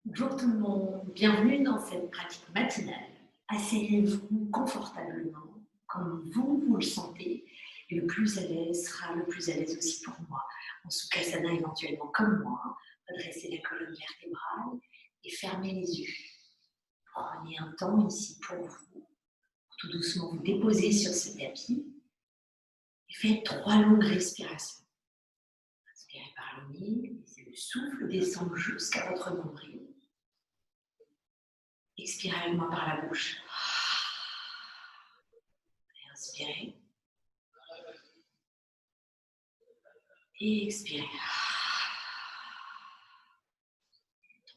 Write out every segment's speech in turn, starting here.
Bonjour tout le monde, bienvenue dans cette pratique matinale. Asseyez-vous confortablement, comme vous le sentez, et le plus à l'aise sera le plus à l'aise aussi pour moi. En Sukhasana éventuellement comme moi, redressez la colonne vertébrale et fermez les yeux. Prenez un temps ici pour vous, pour tout doucement vous déposer sur ce tapis et faites 3 longues respirations. Inspirez par le nez, laissez le souffle descendre jusqu'à votre nombril. Expirez avec moi par la bouche. Et inspirez. Et expirez.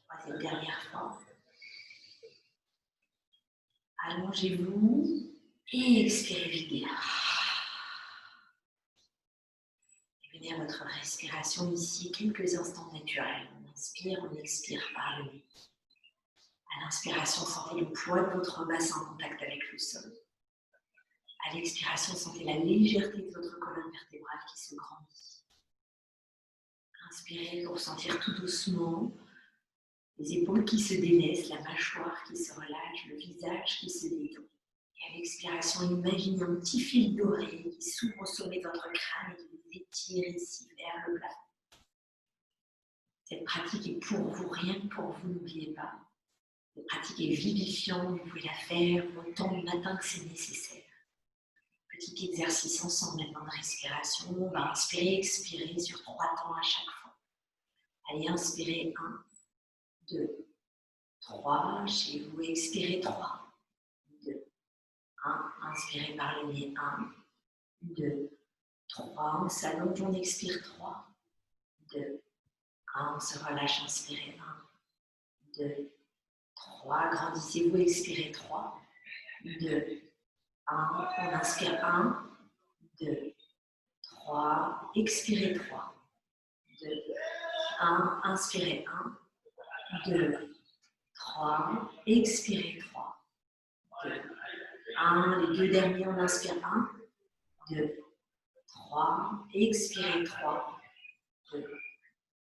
Troisième dernière fois. Allongez-vous et expirez, videz. Et venez à votre respiration ici, quelques instants naturels. On inspire, on expire par le nez. À l'inspiration, sentez le poids de votre bassin en contact avec le sol. À l'expiration, sentez la légèreté de votre colonne vertébrale qui se grandit. Inspirez pour sentir tout doucement les épaules qui se délaissent, la mâchoire qui se relâche, le visage qui se détend. Et à l'expiration, imaginez un petit fil doré qui s'ouvre au sommet de votre crâne et qui vous étire ici vers le plafond. Cette pratique est pour vous, rien que pour vous, n'oubliez pas. Cette pratique est vivifiante, vous pouvez la faire autant le matin que c'est nécessaire. Petit exercice ensemble maintenant de respiration. On va inspirer, expirer sur 3 temps à chaque fois. Allez, inspirez 1, 2, 3. Chez vous, expirez 3, 2, 1. Inspirez par le nez 1, 2, 3. On s'allonge, on expire 3, 2, 1. On se relâche, inspirez 1, 2, 3. Grandissez-vous, expirez 3, 2, 1. On inspire 1, 2, 3. Expirez 3, 2, 1. Inspirez 1, 2, 3. Expirez 3, 2, 1. Les deux derniers, on inspire 1, 2, 3. Expirez 3, 2,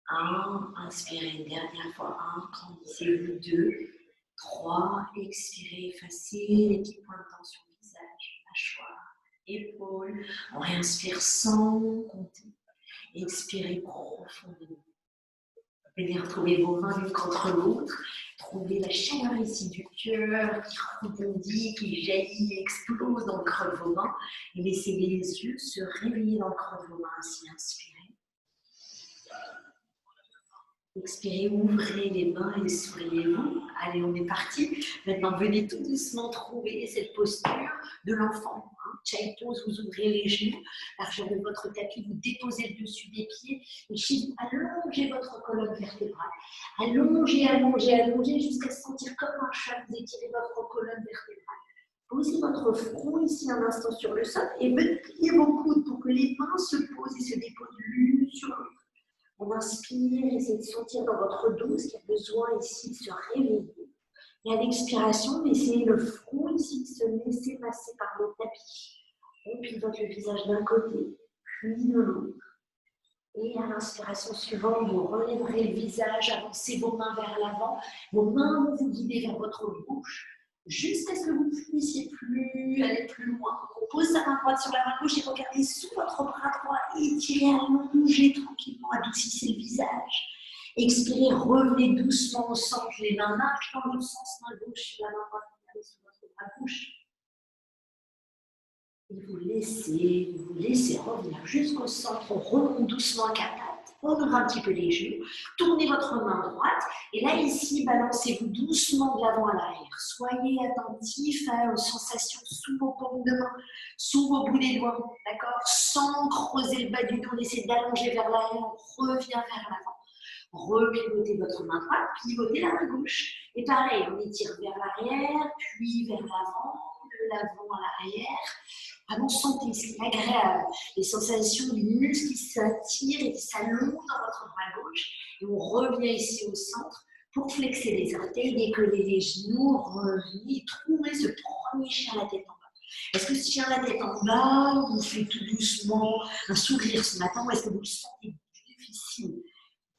1. Inspirez une dernière fois 1. Grandissez-vous 2, 3. Expirez, effacez les petits points de tension, visage, mâchoire, épaules. On réinspire sans compter. Expirez profondément. Venez retrouver vos mains l'une contre l'autre. Trouvez la chaleur ici du cœur qui rebondit, qui jaillit, explose dans le creux de vos mains. Et laissez les yeux se réveiller dans le creux de vos mains. Ainsi, inspirez. Expirez, ouvrez les mains et souriez-vous. Allez, on est parti. Maintenant, venez tout doucement trouver cette posture de l'enfant. Child pose, vous ouvrez les genoux, largeur de votre tapis, vous déposez le dessus des pieds et chez vous, allongez votre colonne vertébrale. Allongez, allongez, allongez jusqu'à se sentir comme un chat. Vous étirez votre colonne vertébrale. Posez votre front ici un instant sur le sol et pliez vos coudes pour que les mains se posent et se déposent l'une sur l'autre. On inspire, essayez de sentir dans votre dos ce qu'il y a besoin ici de se réveiller. Et à l'expiration, laissez le front ici se laisser passer par le tapis. On pivote le visage d'un côté, puis de l'autre. Et à l'inspiration suivante, vous relèverez le visage, avancez vos mains vers l'avant. Vos mains vont vous guider vers votre bouche, jusqu'à ce que vous ne puissiez plus aller plus loin. On pose sa main droite sur la main gauche et regardez sous votre bras droit. Étirez, allongez tranquillement, adoucissez le visage. Expirez, revenez doucement au centre. Les mains marchent dans l'autre sens, main gauche sur la main droite, regardez sous votre bras gauche. Et vous laissez revenir jusqu'au centre. On remonte doucement à quatre pattes. On ouvre un petit peu les genoux. Tournez votre main droite. Et là, ici, balancez-vous doucement de l'avant à l'arrière. Soyez attentifs aux sensations sous vos paumes de main, sous vos boulets de doigts. D'accord? Sans creuser le bas du dos, on essaie d'allonger vers l'arrière. On revient vers l'avant. Repivotez votre main droite, pivotez la main gauche. Et pareil, on étire vers l'arrière, puis vers l'avant, de l'avant à l'arrière. Vraiment, sentez ce qui est agréable, les sensations du muscle qui s'attire et qui s'allonge dans votre bras gauche. Et on revient ici au centre pour flexer les orteils, décoller les genoux, revenir, trouver ce premier chien à la tête en bas. Est-ce que ce chien à la tête en bas vous fait tout doucement un sourire ce matin ou est-ce que vous le sentez difficile?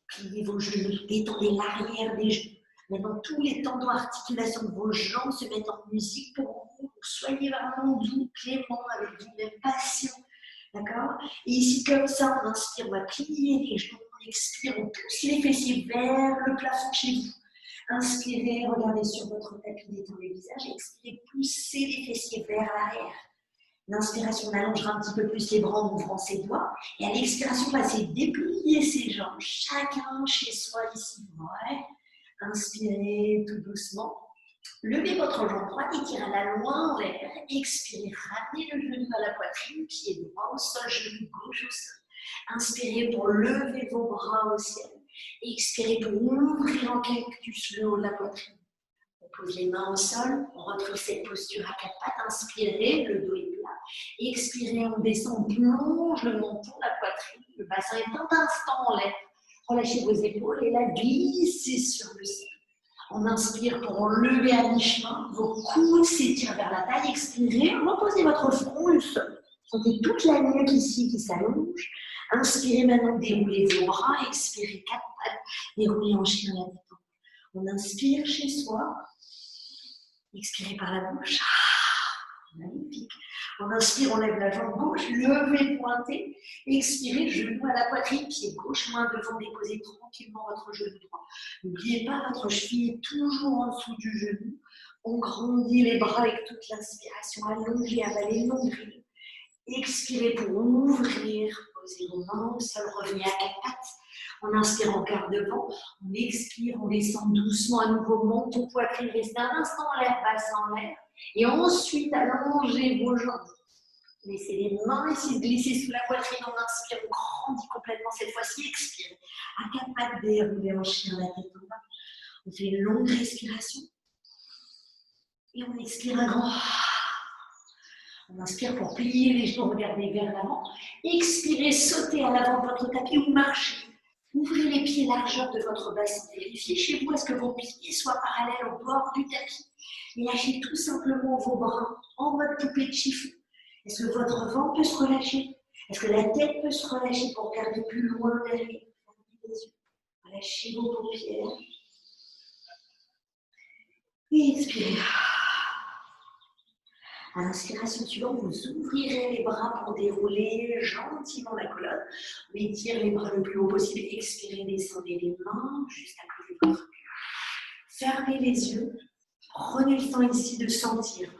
Pliez vos genoux, détendez l'arrière des genoux. Maintenant, tous les tendons articulations de vos jambes se mettent en musique pour vous. Soyez vraiment doux, clément avec vous-même, patient. D'accord? Et ici, comme ça, on inspire, on va plier les genoux, on expire, on pousse les fessiers vers le plafond chez vous. Inspirez, regardez sur votre tapis, détendez le visage. Expirez, poussez les fessiers vers l'arrière. L'inspiration, on allongera un petit peu plus les bras en ouvrant ses doigts. Et à l'expiration, on va essayer de déplier ses jambes, chacun chez soi ici. Ouais. Inspirez tout doucement. Levez votre jambe droite, étirez-la loin en l'air. Expirez, ramenez le genou à la poitrine, pied droit au sol, genou gauche au sol. Inspirez pour lever vos bras au ciel. Expirez pour ouvrir en cactus le haut de la poitrine. On pose les mains au sol, on retrouve cette posture à quatre pattes. Inspirez, le dos est plat. Expirez, on descend, on plonge le menton, la poitrine. Le bassin est un instant en l'air. Relâchez vos épaules et là, glissez sur le sol. On inspire pour lever à mi-chemin. Vos coudes s'étirent vers la taille. Expirez, reposez votre front au sol. Sentez toute la nuque ici qui s'allonge. Inspirez maintenant, déroulez vos bras. Expirez, quatre pattes. Déroulez en chien la tête. On inspire chez soi. Expirez par la bouche. Magnifique. On inspire, on lève la jambe gauche, levez, pointez. Expirez, genou à la poitrine, pied gauche, main devant, déposez tranquillement votre genou droit. N'oubliez pas, votre cheville est toujours en dessous du genou. On grandit les bras avec toute l'inspiration. Allongez, avalez, nombril. Expirez pour ouvrir. Posez vos mains au sol, revenez à quatre pattes. On inspire, on regarde devant. On expire, on descend doucement à nouveau, menton, poitrine, restez un instant en l'air, bassin en l'air. Et ensuite, allongez vos jambes. Laissez les mains ici se glisser sous la poitrine. On inspire, on grandit complètement cette fois-ci. Expirez. À quatre pattes, déroulez en chien, la tête en bas. On fait une longue respiration. Et on expire un grand. On inspire pour plier les genoux, regardez vers l'avant. Expirez, sautez à l'avant de votre tapis ou marchez. Ouvrez les pieds largeur de votre bassin. Vérifiez chez vous, est-ce que vos pieds soient parallèles au bord du tapis. Et lâchez tout simplement vos bras en mode poupée de chiffon. Est-ce que votre ventre peut se relâcher? Est-ce que la tête peut se relâcher pour regarder plus loin derrière les yeux? Relâchez vos paupières. Et expirez. À l'inspiration suivante, vous ouvrirez les bras pour dérouler gentiment la colonne. On étire les bras le plus haut possible. Expirez, descendez les mains juste à côté de votre cœur. Fermez les yeux. Prenez le temps ici de sentir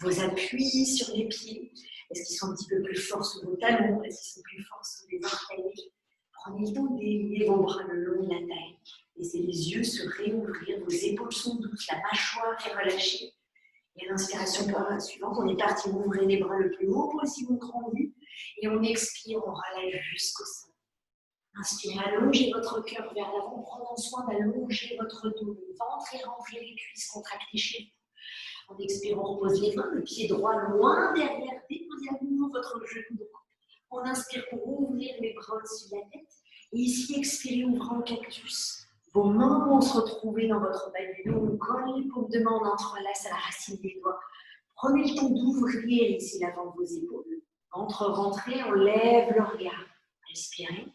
vos appuis sur les pieds. Est-ce qu'ils sont un petit peu plus forts sous vos talons? Est-ce qu'ils sont plus forts sous les orteils? Prenez le temps de délier vos bras le long de la taille. Laissez les yeux se réouvrir. Vos épaules sont douces. La mâchoire est relâchée. Et à l'inspiration suivante, on est parti, on ouvre les bras le plus haut possible, on grandit. Et on expire, on relève jusqu'au sol. Inspirez, allongez votre cœur vers l'avant, prenant soin d'allonger votre dos, le ventre et rentrez les cuisses contractées chez vous. En expirant, on repose les mains, le pied droit loin derrière, déposez à nouveau votre genou droit. On inspire pour ouvrir les bras au-dessus de la tête. Et ici, expirez, ouvrant le cactus. Vos mains vont se retrouver dans votre bas du dos. On colle les paumes de main, on entrelace à la racine des doigts. Prenez le temps d'ouvrir ici l'avant de vos épaules. Ventre rentré, on lève le regard. Inspirez.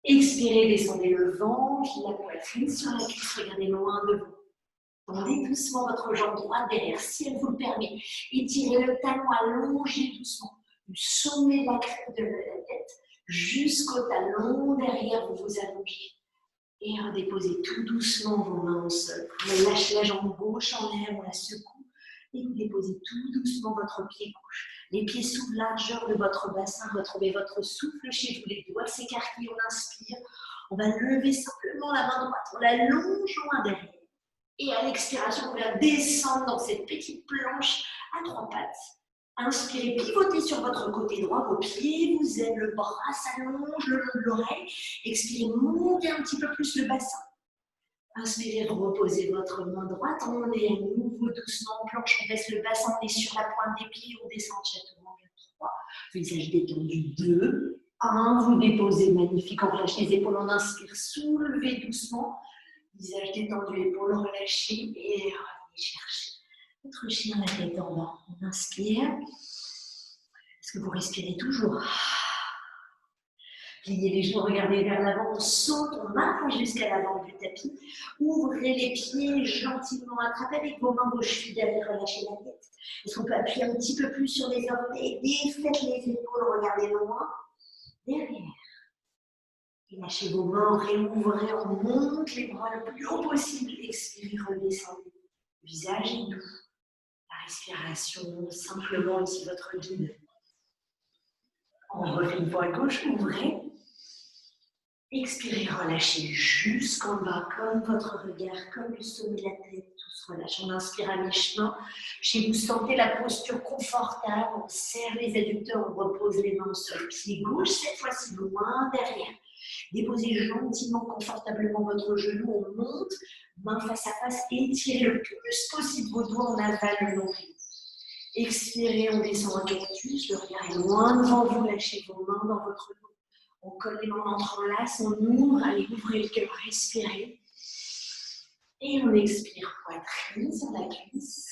Expirez, descendez le ventre, la poitrine sur la cuisse, regardez loin de vous. Tendez doucement votre jambe droite derrière, si elle vous le permet. Étirez le talon, allongez doucement. Du sommet de la crête de la tête jusqu'au talon derrière, vous vous allongez. Et redéposez tout doucement vos mains au sol. On lâche la jambe gauche en l'air, on la secoue. Et vous déposez tout doucement votre pied gauche. Les pieds sous largeur de votre bassin. Retrouvez votre souffle chez vous. Les doigts s'écarquillent, on inspire. On va lever simplement la main droite. On la longe loin derrière. Et à l'expiration, on va descendre dans cette petite planche à trois pattes. Inspirez, pivotez sur votre côté droit, vos pieds vous aident, le bras s'allonge le long de l'oreille. Expirez, montez un petit peu plus le bassin. Inspirez, reposez votre main droite, on est à nouveau doucement en planche, on baisse le bassin, on est sur la pointe des pieds, on descend gentiment vers 3. Visage détendu, 2, 1, vous déposez, magnifique, on relâche les épaules, on inspire, soulevez doucement. Visage détendu, épaules relâchées et revenez chercher votre chien, la tête en bas. On inspire. Est-ce que vous respirez toujours? Pliez les genoux, regardez vers l'avant, on saute, on marche jusqu'à l'avant du tapis. Ouvrez les pieds gentiment, attrapez avec vos mains vos chevilles derrière, relâchez la tête. Est-ce qu'on peut appuyer un petit peu plus sur les orteils? Défaites les épaules, regardez loin, derrière. Et lâchez vos mains, réouvrez, on monte les bras le plus haut possible. Expirez, redescendez. Le visage est doux. La respiration, simplement ici votre guide. On refait une fois à gauche, ouvrez. Expirez, relâchez jusqu'en bas, comme votre regard, comme le sommet de la tête, tout se relâche. On inspire à mi-chemin. Chez vous, sentez la posture confortable. On serre les adducteurs, on repose les mains sur le pied gauche, cette fois-ci loin derrière. Déposez gentiment, confortablement votre genou, on monte, main face à face, étirez le plus possible vos doigts, on avale le nombril. Expirez, on descend en cactus, le regard est loin devant vous, lâchez vos mains dans votre dos. On colle les mains, on entrelace, on ouvre, allez, ouvrez le cœur, respirez. Et on expire, poitrine sur la cuisse.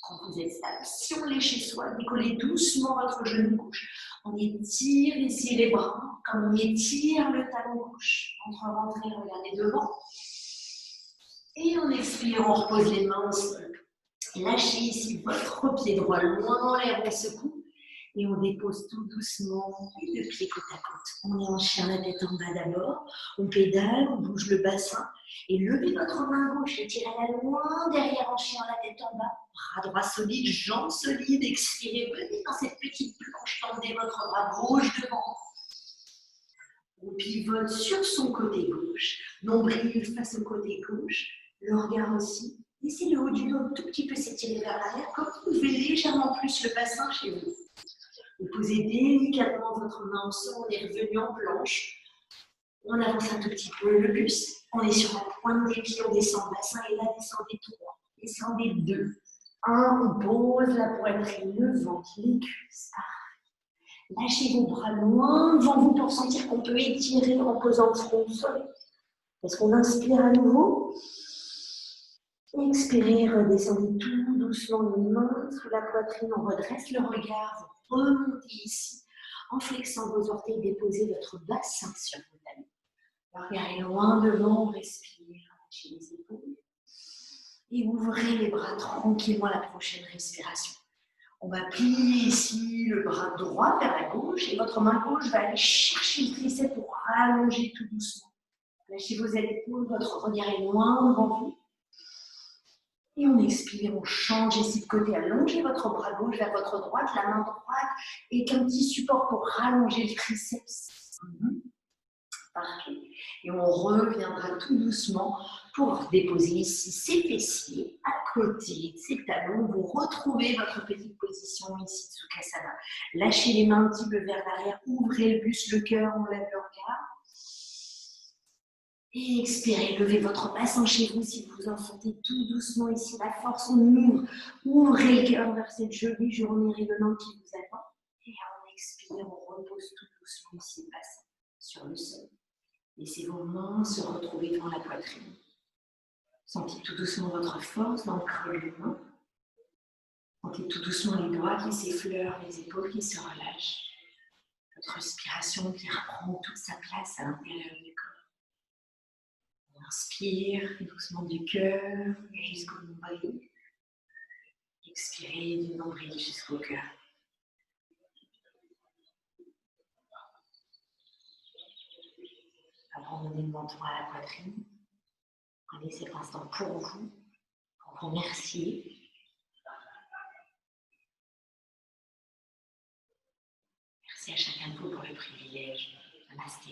Quand vous êtes stable, si on l'est chez soi, décollez doucement votre genou gauche. On étire ici les bras, comme on étire le talon gauche. Rentrez, regardez devant. Et on expire, on repose les mains au sol. Lâchez ici votre pied droit loin en l'air, on secoue. Et on dépose tout doucement les deux pieds côte à côte. On est en chien, la tête en bas d'abord. On pédale, on bouge le bassin. Et levez votre main gauche, étirez-la loin derrière en chien, la tête en bas. Bras droit solide, jambes solides. Expirez, venez dans cette petite planche. Tendez votre bras gauche devant. On pivote sur son côté gauche. Nombril face au côté gauche. Le regard aussi. Laissez le haut du dos un tout petit peu s'étirer vers l'arrière. Comme vous pouvez légèrement plus le bassin chez vous. Vous posez délicatement votre main au sol, on est revenu en planche. On avance un tout petit peu le buste. On est sur la pointe des pieds, on descend le bassin et là, descendez 3, descendez 2. 1, on pose la poitrine, le ventre, les cuisses. Lâchez vos bras loin devant vous pour sentir qu'on peut étirer en posant le front au sol. Est-ce qu'on inspire à nouveau? Expirez, redescendez tout doucement les mains sous la poitrine, on redresse le regard, vous remontez ici. En flexant vos orteils, déposez votre bassin sur vos talons. Le regard est loin devant, on respire, relâchez les épaules. Et ouvrez les bras tranquillement à la prochaine respiration. On va plier ici le bras droit vers la gauche et votre main gauche va aller chercher le triceps pour rallonger tout doucement. Lâchez vos épaules, votre regard est loin devant vous. Et on expire, on change ici de côté, allongez votre bras gauche vers votre droite, la main droite est un petit support pour rallonger le triceps. Parfait. Et on reviendra tout doucement pour déposer ici ses fessiers à côté de ses talons. Vous retrouvez votre petite position ici de Sukhasana. Lâchez les mains un petit peu vers l'arrière, ouvrez le buste, le cœur, on lève le regard. Et expirez, levez votre bassin chez vous si vous en sentez tout doucement ici. La force, on ouvre. Ouvrez le cœur vers cette jolie journée rayonnante qui vous attend. Et on expire, on repose tout doucement ici le bassin sur le sol. Laissez vos mains se retrouver devant la poitrine. Sentez tout doucement votre force dans le creux de main. Sentez tout doucement les doigts qui s'effleurent, les épaules qui se relâchent. Votre respiration qui reprend toute sa place à l'intérieur du corps. On inspire doucement du cœur jusqu'au nombril. Expirez du nombril jusqu'au cœur. Abandonnez le menton à la poitrine. Prenez cet instant pour vous, pour vous remercier. Merci à chacun de vous pour le privilège. Namasté.